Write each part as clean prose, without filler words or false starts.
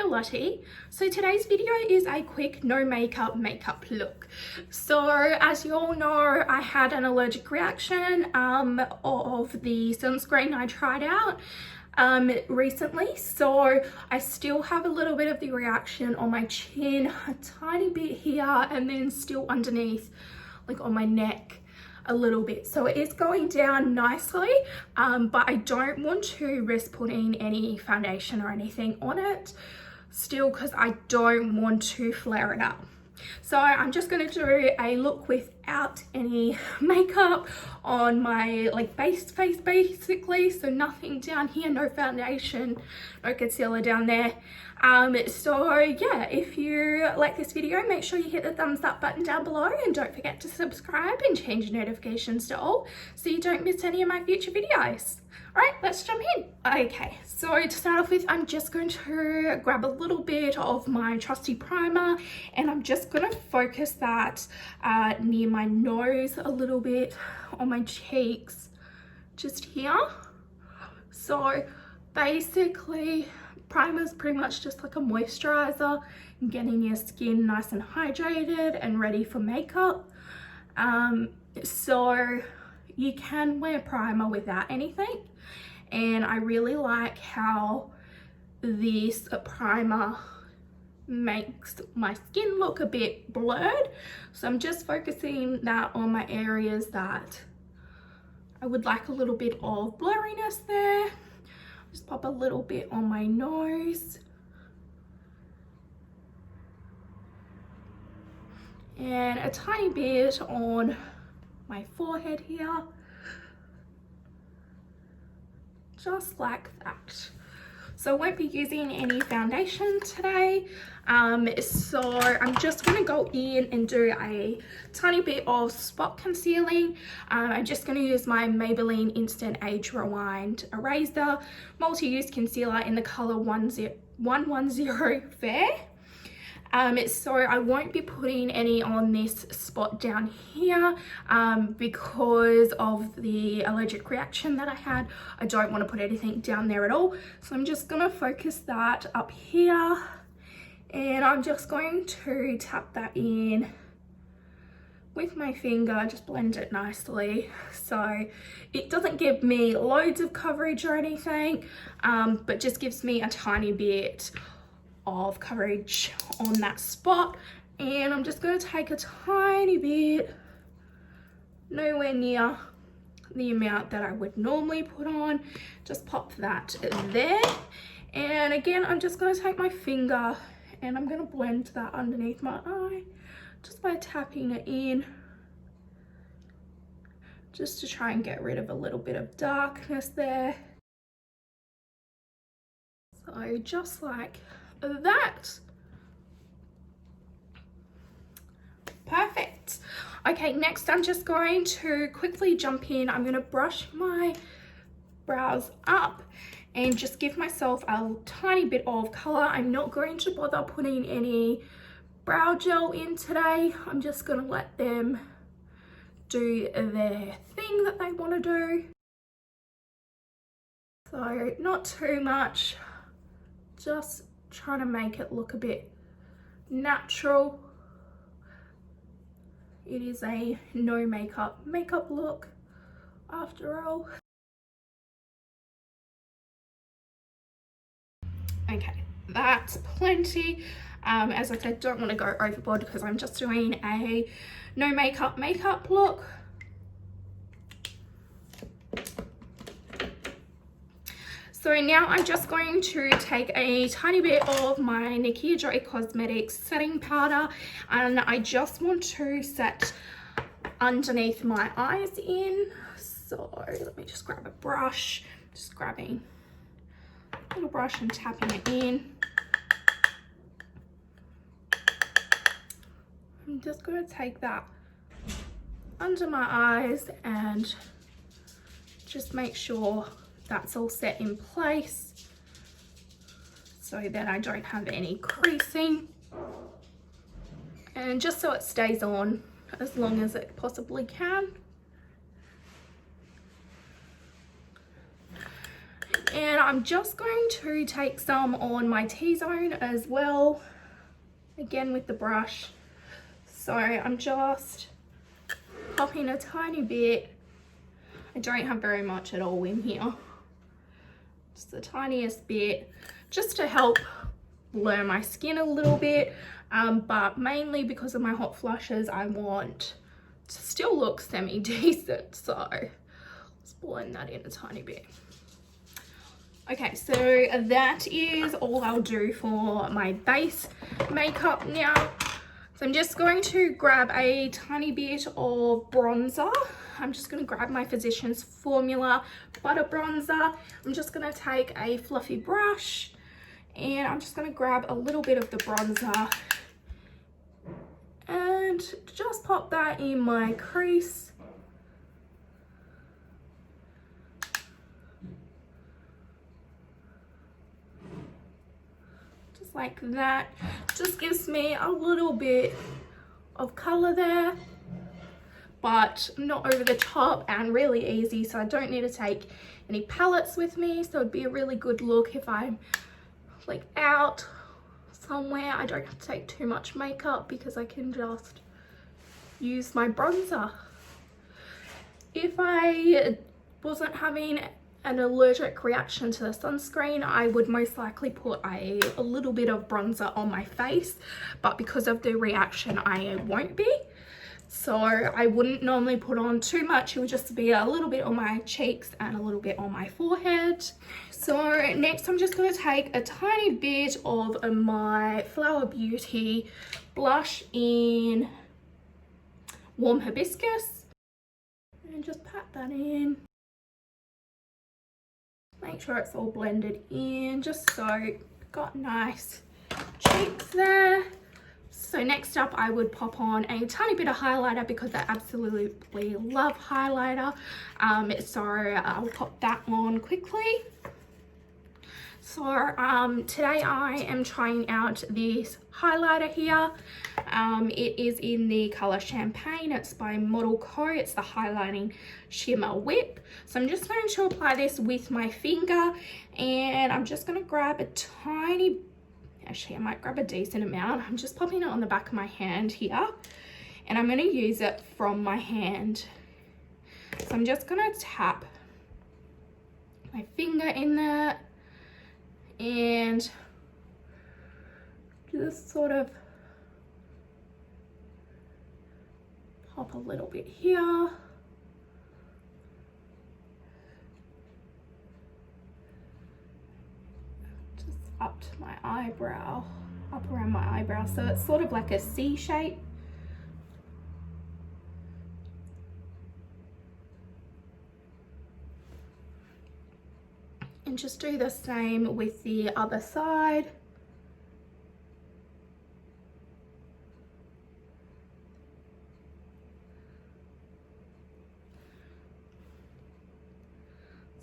Lottie. So today's video is a quick no makeup look. So as you all know, I had an allergic reaction of the sunscreen I tried out recently. So I still have a little bit of the reaction on my chin, a tiny bit here, and then still underneath, like on my neck a little bit. So it is going down nicely, but I don't want to risk putting any foundation or anything on it still, because I don't want to flare it up. So I'm just going to do a look without any makeup on my base face basically. So nothing down here, no foundation, no concealer down there. So yeah, if you like this video, make sure you hit the thumbs up button down below, and don't forget to subscribe and change notifications to all so you don't miss any of my future videos. Alright, let's jump in. Okay, so to start off with, I'm just going to grab a little bit of my trusty primer, and I'm just going to focus that near my nose a little bit, on my cheeks, just here. So basically, primer's pretty much just like a moisturizer, getting your skin nice and hydrated and ready for makeup. So you can wear primer without anything, and I really like how this primer makes my skin look a bit blurred. So I'm just focusing that on my areas that I would like a little bit of blurriness there. Just pop a little bit on my nose, and a tiny bit on my forehead here, just like that. So I won't be using any foundation today, so I'm just going to go in and do a tiny bit of spot concealing. I'm just going to use my Maybelline Instant Age Rewind Eraser multi-use concealer in the colour 110 Fair. So I won't be putting any on this spot down here because of the allergic reaction that I had. I don't want to put anything down there at all. So I'm just going to focus that up here, and I'm just going to tap that in with my finger, just blend it nicely. So it doesn't give me loads of coverage or anything, but just gives me a tiny bit of coverage on that spot. And I'm just going to take a tiny bit, nowhere near the amount that I would normally put on, just pop that there. And again, I'm just going to take my finger and I'm going to blend that underneath my eye just by tapping it in, just to try and get rid of a little bit of darkness there. So just like that. Perfect. Okay, next I'm just going to quickly jump in. I'm going to brush my brows up and just give myself a tiny bit of color. I'm not going to bother putting any brow gel in today. I'm just going to let them do their thing that they want to do. So not too much, just trying to make it look a bit natural. It is a no makeup look after all. Okay, that's plenty. As I said, don't want to go overboard because I'm just doing a no makeup look. So now I'm just going to take a tiny bit of my Nikki Joy Cosmetics setting powder, and I just want to set underneath my eyes in. So let me just grab a brush, just grabbing a little brush and tapping it in. I'm just going to take that under my eyes and just make sure that's all set in place so that I don't have any creasing, and just so it stays on as long as it possibly can. And I'm just going to take some on my T-zone as well, again with the brush. So I'm just popping a tiny bit. I don't have very much at all in here, just the tiniest bit, just to help blur my skin a little bit, but mainly because of my hot flushes, I want to still look semi-decent, so let's blend that in a tiny bit. Okay, so that is all I'll do for my base makeup now. So I'm just going to grab a tiny bit of bronzer. I'm just going to grab my Physicians Formula Butter Bronzer. I'm just going to take a fluffy brush and I'm just going to grab a little bit of the bronzer and just pop that in my crease. Just like that. Just gives me a little bit of color there, but not over the top and really easy, so I don't need to take any palettes with me, so it'd be a really good look if I'm like out somewhere. I don't have to take too much makeup because I can just use my bronzer. If I wasn't having an allergic reaction to the sunscreen, I would most likely put a little bit of bronzer on my face, but because of the reaction I won't be. So I wouldn't normally put on too much. It would just be a little bit on my cheeks and a little bit on my forehead. So next I'm just going to take a tiny bit of my Flower Beauty blush in Warm Hibiscus and just pat that in. Make sure it's all blended in, just so got nice cheeks there. So next up I would pop on a tiny bit of highlighter because I absolutely love highlighter. So I'll pop that on quickly. So today I am trying out this highlighter here. It is in the color Champagne. It's by Model Co. It's the Highlighting Shimmer Whip. So I'm just going to apply this with my finger, and I'm just going to grab a tiny, actually I might grab a decent amount. I'm just popping it on the back of my hand here, and I'm going to use it from my hand. So I'm just going to tap my finger in there and just sort of pop a little bit here. Just up to my eyebrow, up around my eyebrow. So it's sort of like a C shape. And just do the same with the other side.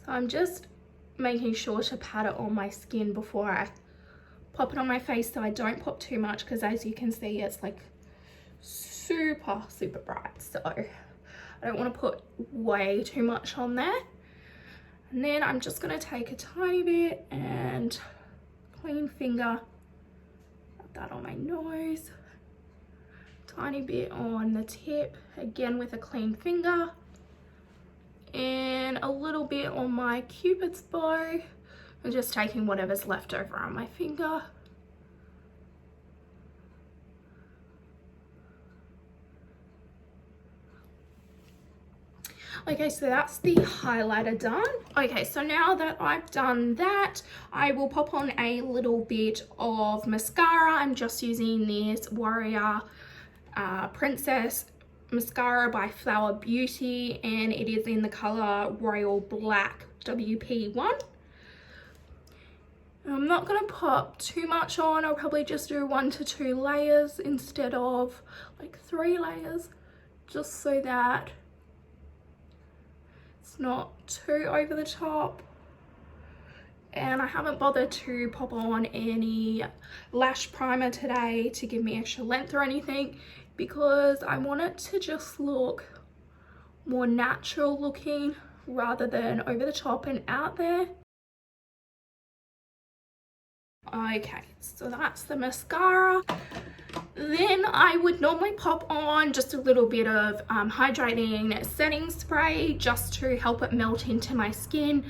So I'm just making sure to pat it on my skin before I pop it on my face, so I don't pop too much, because as you can see it's like super bright, so I don't want to put way too much on there. And then I'm just going to take a tiny bit and clean finger, put that on my nose, tiny bit on the tip, again with a clean finger, and a little bit on my Cupid's bow. I'm just taking whatever's left over on my finger. Okay, so that's the highlighter done. Okay, so now that I've done that, I will pop on a little bit of mascara. I'm just using this Warrior Princess mascara by Flower Beauty, and it is in the color Royal Black WP1. I'm not going to pop too much on. I'll probably just do 1 to 2 layers instead of like 3 layers, just so that it's not too over the top. And I haven't bothered to pop on any lash primer today to give me extra length or anything, because I want it to just look more natural looking rather than over the top and out there. Okay, so that's the mascara. Then I would normally pop on just a little bit of hydrating setting spray just to help it melt into my skin.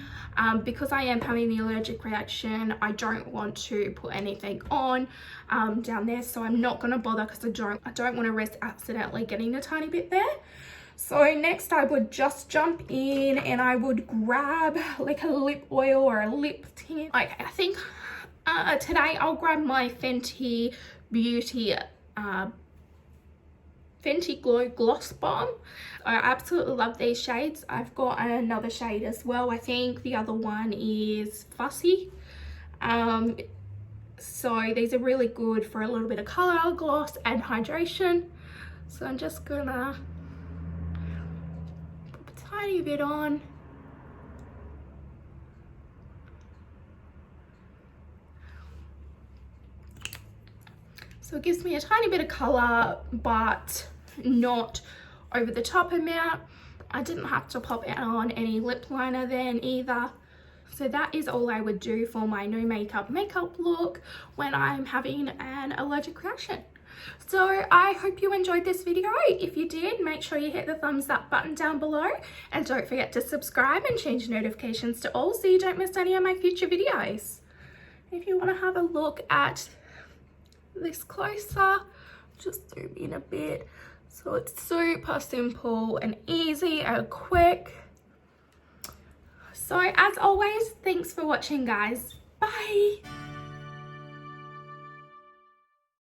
Because I am having the allergic reaction, I don't want to put anything on down there, so I'm not going to bother because I don't want to risk accidentally getting a tiny bit there. So next I would just jump in and I would grab like a lip oil or a lip tint. Okay, I think today I'll grab my Fenty Beauty Fenty Glow Gloss Bomb. I absolutely love these shades. I've got another shade as well. I think the other one is Fussy. So these are really good for a little bit of color, gloss and hydration. So I'm just gonna put a tiny bit on. So it gives me a tiny bit of color, but not over the top amount. I didn't have to pop on any lip liner then either. So that is all I would do for my no makeup look when I'm having an allergic reaction. So I hope you enjoyed this video. If you did, make sure you hit the thumbs up button down below, and don't forget to subscribe and change notifications to all so you don't miss any of my future videos. If you want to have a look at this closer, just zoom in a bit. So it's super simple and easy and quick. So as always, thanks for watching guys. Bye.